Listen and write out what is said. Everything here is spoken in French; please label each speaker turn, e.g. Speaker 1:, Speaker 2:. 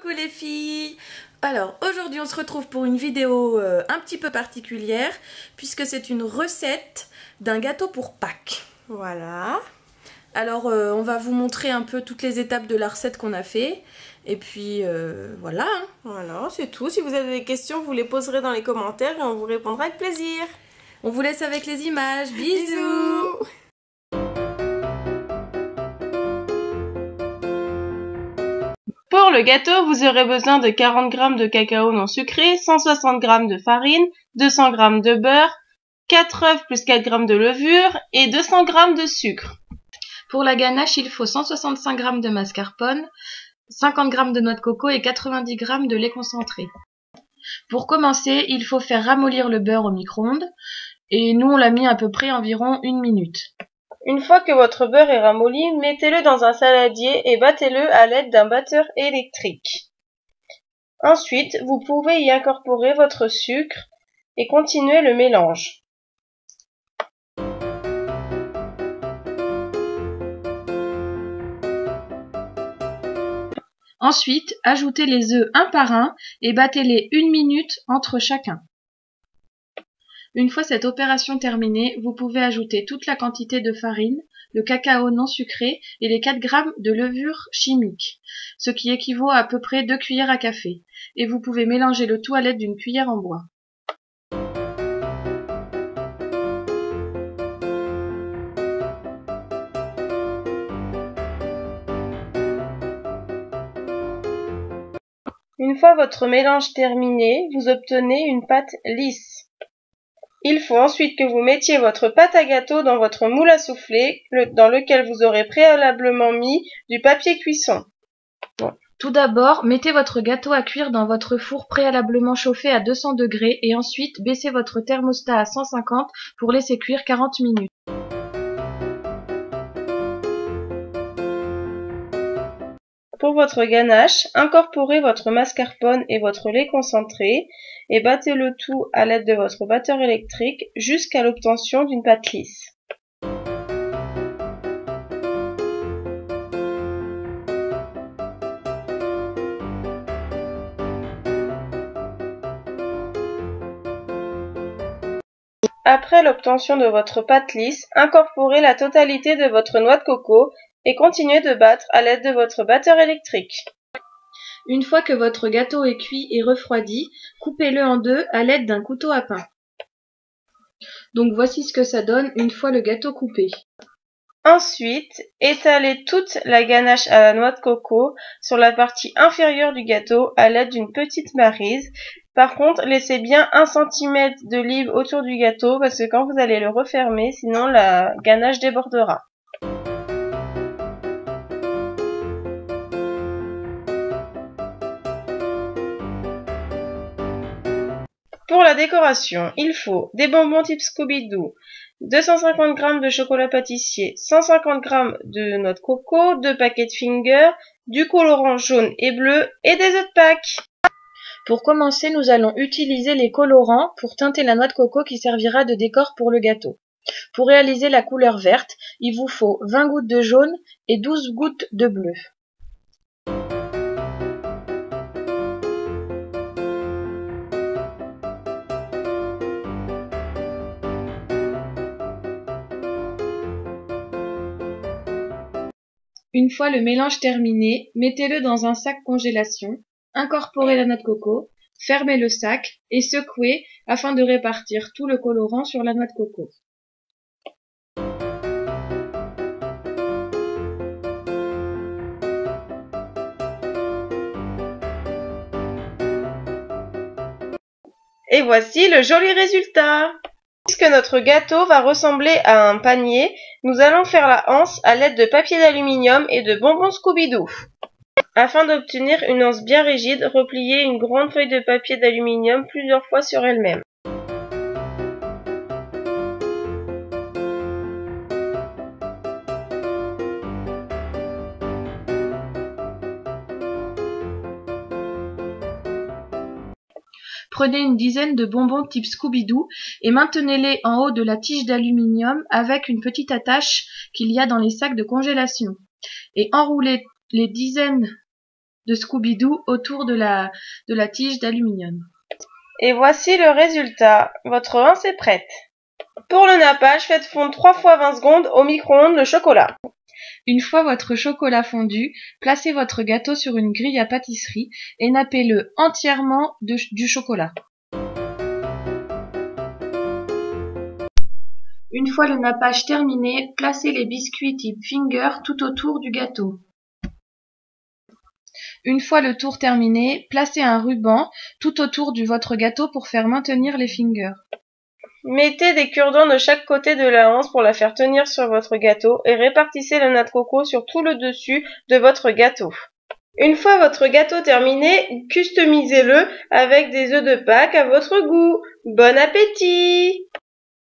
Speaker 1: Coucou les filles. Alors aujourd'hui on se retrouve pour une vidéo un petit peu particulière puisque c'est une recette d'un gâteau pour Pâques. Voilà. Alors on va vous montrer un peu toutes les étapes de la recette qu'on a fait. Et puis voilà.
Speaker 2: Voilà, c'est tout. Si vous avez des questions, vous les poserez dans les commentaires et on vous répondra avec plaisir.
Speaker 1: On vous laisse avec les images. Bisous.
Speaker 2: Pour le gâteau, vous aurez besoin de 40 g de cacao non sucré, 160 g de farine, 200 g de beurre, 4 œufs plus 4 g de levure et 200 g de sucre.
Speaker 1: Pour la ganache, il faut 165 g de mascarpone, 50 g de noix de coco et 90 g de lait concentré. Pour commencer, il faut faire ramollir le beurre au micro-ondes et nous on l'a mis à peu près environ 1 minute.
Speaker 2: Une fois que votre beurre est ramolli, mettez-le dans un saladier et battez-le à l'aide d'un batteur électrique. Ensuite, vous pouvez y incorporer votre sucre et continuer le mélange.
Speaker 1: Ensuite, ajoutez les œufs un par un et battez-les 1 minute entre chacun. Une fois cette opération terminée, vous pouvez ajouter toute la quantité de farine, le cacao non sucré et les 4 g de levure chimique, ce qui équivaut à peu près 2 cuillères à café, et vous pouvez mélanger le tout à l'aide d'une cuillère en bois.
Speaker 2: Une fois votre mélange terminé, vous obtenez une pâte lisse. Il faut ensuite que vous mettiez votre pâte à gâteau dans votre moule à souffler, dans lequel vous aurez préalablement mis du papier cuisson.
Speaker 1: Tout d'abord, mettez votre gâteau à cuire dans votre four préalablement chauffé à 200 degrés et ensuite baissez votre thermostat à 150 pour laisser cuire 40 minutes.
Speaker 2: Pour votre ganache, incorporez votre mascarpone et votre lait concentré et battez le tout à l'aide de votre batteur électrique jusqu'à l'obtention d'une pâte lisse. Après l'obtention de votre pâte lisse, incorporez la totalité de votre noix de coco et continuez de battre à l'aide de votre batteur électrique.
Speaker 1: Une fois que votre gâteau est cuit et refroidi, coupez-le en deux à l'aide d'un couteau à pain. Donc voici ce que ça donne une fois le gâteau coupé.
Speaker 2: Ensuite, étalez toute la ganache à la noix de coco sur la partie inférieure du gâteau à l'aide d'une petite maryse. Par contre, laissez bien 1 cm de libre autour du gâteau parce que quand vous allez le refermer, sinon la ganache débordera. Pour la décoration, il faut des bonbons type Scooby-Doo, 250 g de chocolat pâtissier, 150 g de noix de coco, 2 paquets de Finger, du colorant jaune et bleu et des œufs de Pâques.
Speaker 1: Pour commencer, nous allons utiliser les colorants pour teinter la noix de coco qui servira de décor pour le gâteau. Pour réaliser la couleur verte, il vous faut 20 gouttes de jaune et 12 gouttes de bleu. Une fois le mélange terminé, mettez-le dans un sac congélation, incorporez la noix de coco, fermez le sac et secouez afin de répartir tout le colorant sur la noix de coco.
Speaker 2: Et voici le joli résultat! Puisque notre gâteau va ressembler à un panier, nous allons faire la anse à l'aide de papier d'aluminium et de bonbons Scooby-Doo. Afin d'obtenir une anse bien rigide, repliez une grande feuille de papier d'aluminium plusieurs fois sur elle-même.
Speaker 1: Prenez une dizaine de bonbons type Scooby-Doo et maintenez-les en haut de la tige d'aluminium avec une petite attache qu'il y a dans les sacs de congélation. Et enroulez les dizaines de Scooby-Doo autour de la tige d'aluminium.
Speaker 2: Et voici le résultat. Votre anse est prête. Pour le nappage, faites fondre 3 fois 20 secondes au micro-ondes le chocolat.
Speaker 1: Une fois votre chocolat fondu, placez votre gâteau sur une grille à pâtisserie et nappez-le entièrement du chocolat. Une fois le nappage terminé, placez les biscuits type finger tout autour du gâteau. Une fois le tour terminé, placez un ruban tout autour de votre gâteau pour faire maintenir les fingers.
Speaker 2: Mettez des cure-dents de chaque côté de la anse pour la faire tenir sur votre gâteau et répartissez la noix de coco sur tout le dessus de votre gâteau. Une fois votre gâteau terminé, customisez-le avec des œufs de Pâques à votre goût. Bon appétit!